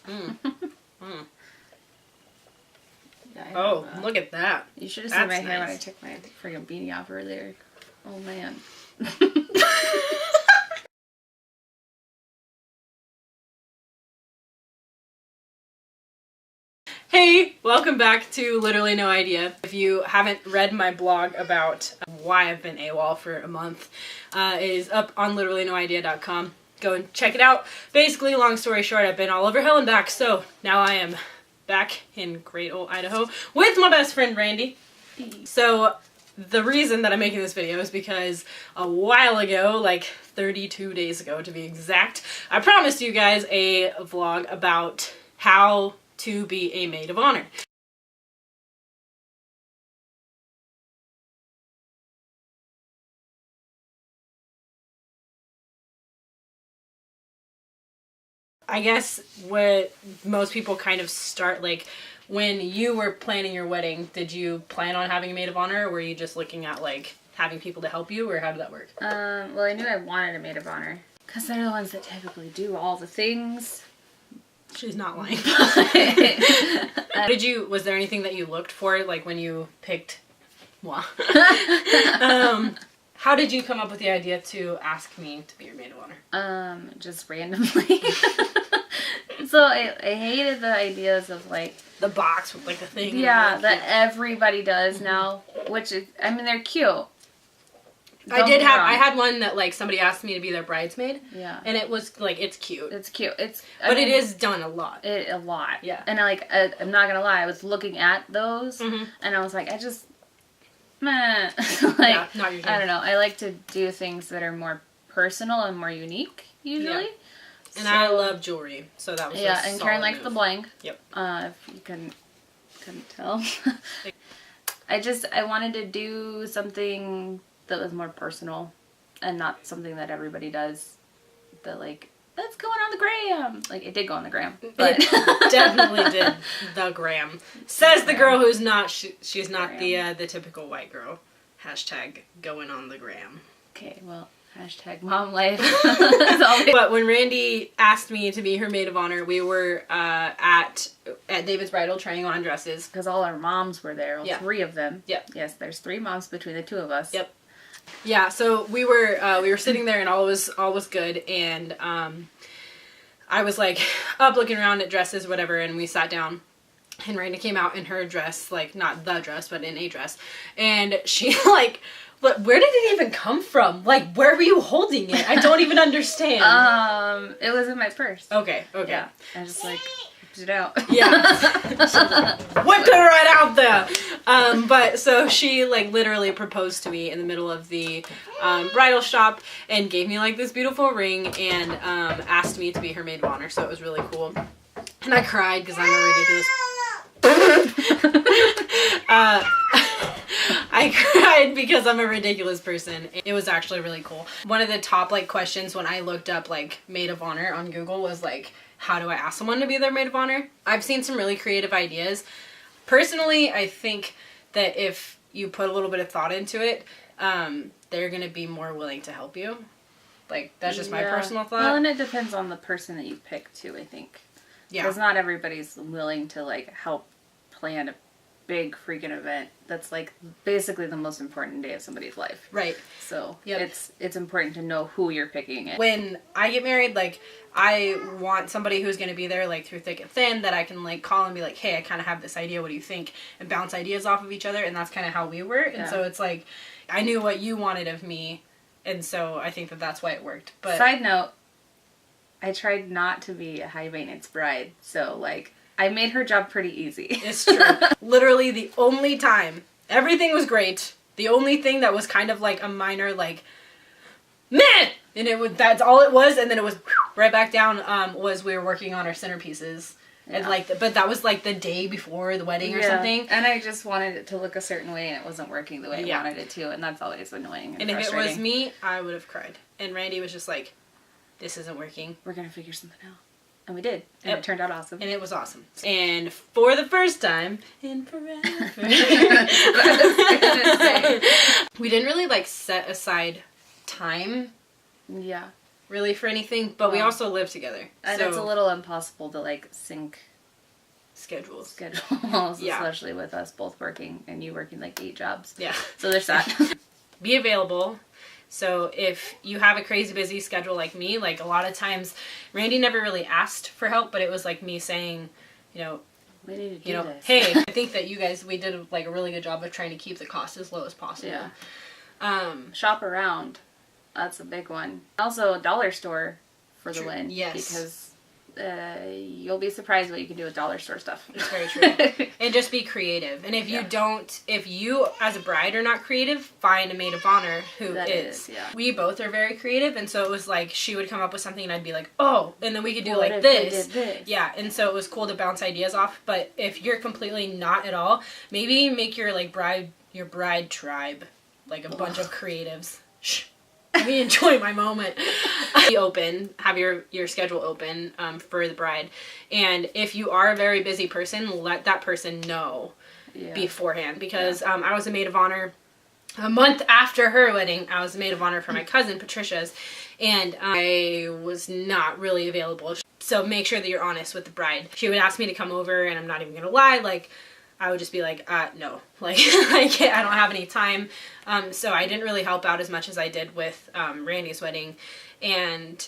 Mm. Mm. Yeah, Oh, look at that. You should have seen my hair nice. when I took my friggin' beanie off earlier. Oh, man. Hey, welcome back to Literally No Idea. If you haven't read my blog about why I've been AWOL for a month, it is up on literallynoidea.com. Go and check it out. Basically, long story short, I've been all over hell and back, so now I am back in great old Idaho with my best friend, Randi. So the reason that I'm making this video is because a while ago, like 32 days ago to be exact, I promised you guys a vlog about how to be a Maid of Honor. I guess what most people kind of start, like, when you were planning your wedding, did you plan on having a Maid of Honor, or were you just looking at, like, having people to help you, or how did that work? Well, I knew I wanted a Maid of Honor, because they're the ones that typically do all the things. She's not lying. Was there anything that you looked for, like, when you picked moi? How did you come up with the idea to ask me to be your Maid of Honor? Just randomly. So I hated the ideas of, like, the box with, like, the thing. Yeah, that everybody does now, which is, I mean, they're cute. I had one that, like, somebody asked me to be their bridesmaid. Yeah. And it was, like, it's cute. It's cute. But it is done a lot. A lot. Yeah. And, I'm not gonna lie, I was looking at those, and I was like, meh. Yeah, not your thing. I don't know. I like to do things that are more personal and more unique, usually. Yeah. And I love jewelry, so that was and Karen likes the blank. Yep. If you couldn't tell. I wanted to do something that was more personal and not something that everybody does. That, like, that's going on the gram. Like, it did go on the gram. But it definitely did the gram. Says the girl who's not, she's not the typical white girl. Hashtag going on the gram. Okay, well, hashtag mom life. But when Randi asked me to be her Maid of Honor, we were at David's Bridal trying on dresses. Because all our moms were there, three of them. Yep. Yes, there's 3 moms between the 2 of us. Yep. Yeah, so we were sitting there and all was good, and I was, like, up looking around at dresses, whatever, and we sat down. And Randi came out in her dress, like, not the dress, but in a dress. And she, like, where did it even come from? Like, where were you holding it? I don't even understand. It was in my purse. Okay. Yeah, I just, like, whipped it out. Yeah. Whipped it right out there. But, so she, like, literally proposed to me in the middle of the bridal shop and gave me, like, this beautiful ring and asked me to be her Maid of Honor, so it was really cool. And I cried because I'm a ridiculous... I cried because I'm a ridiculous person. It was actually really cool. One of the top, like, questions when I looked up, like, Maid of Honor on Google was, like, how do I ask someone to be their Maid of Honor? I've seen some really creative ideas. Personally, I think that if you put a little bit of thought into it, they're going to be more willing to help you. Like, that's just my personal thought. Well, and it depends on the person that you pick, too, I think. Yeah. Because not everybody's willing to, like, help plan a big freaking event that's, like, basically the most important day of somebody's life. Right. So it's important to know who you're picking. When I get married, like, I want somebody who's going to be there, like, through thick and thin, that I can, like, call and be like, hey, I kind of have this idea, what do you think? And bounce ideas off of each other, and that's kind of how we were. And so it's like, I knew what you wanted of me, and so I think that that's why it worked. But side note, I tried not to be a high-maintenance bride, so, like, I made her job pretty easy. It's true. Literally the only time, everything was great, the only thing that was kind of like a minor, like, meh! And that's all it was, and then it was right back down, was we were working on our centerpieces. Yeah. And, like, but that was, like, the day before the wedding or something. And I just wanted it to look a certain way, and it wasn't working the way I wanted it to, and that's always annoying and if it was me, I would have cried. And Randi was just like, this isn't working. We're gonna figure something out. And we did. And it turned out awesome. And it was awesome. And for the first time in forever. We didn't really, like, set aside time. Yeah. really for anything, but we also live together. And so it's a little impossible to like sync schedules, yeah. Especially with us both working and you working like 8 jobs. Yeah. So there's that. Be available. So if you have a crazy busy schedule like me, like a lot of times, Randi never really asked for help, but it was like me saying, we need to do this. Hey, I think that we did like a really good job of trying to keep the cost as low as possible. Yeah. Shop around. That's a big one. Also, dollar store for the win. Yes. Because you'll be surprised what you can do with dollar store stuff. It's very true. And just be creative. And if you as a bride are not creative, find a maid of honor who is. Yeah. We both are very creative, and so it was like she would come up with something and I'd be like, oh, and then we could do like this. Yeah, and so it was cool to bounce ideas off. But if you're completely not at all, maybe make your like bride tribe, like a bunch of creatives. Shh. Let me enjoy my moment. Be open, have your schedule open for the bride, and if you are a very busy person, let that person know beforehand, because I was a maid of honor a month after her wedding. I was a maid of honor for my cousin Patricia's, and I was not really available, so make sure that you're honest with the bride. She would ask me to come over, and I'm not even gonna lie, like I would just be like, no, like I don't have any time. So I didn't really help out as much as I did with Randi's wedding, and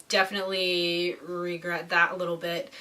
definitely regret that a little bit.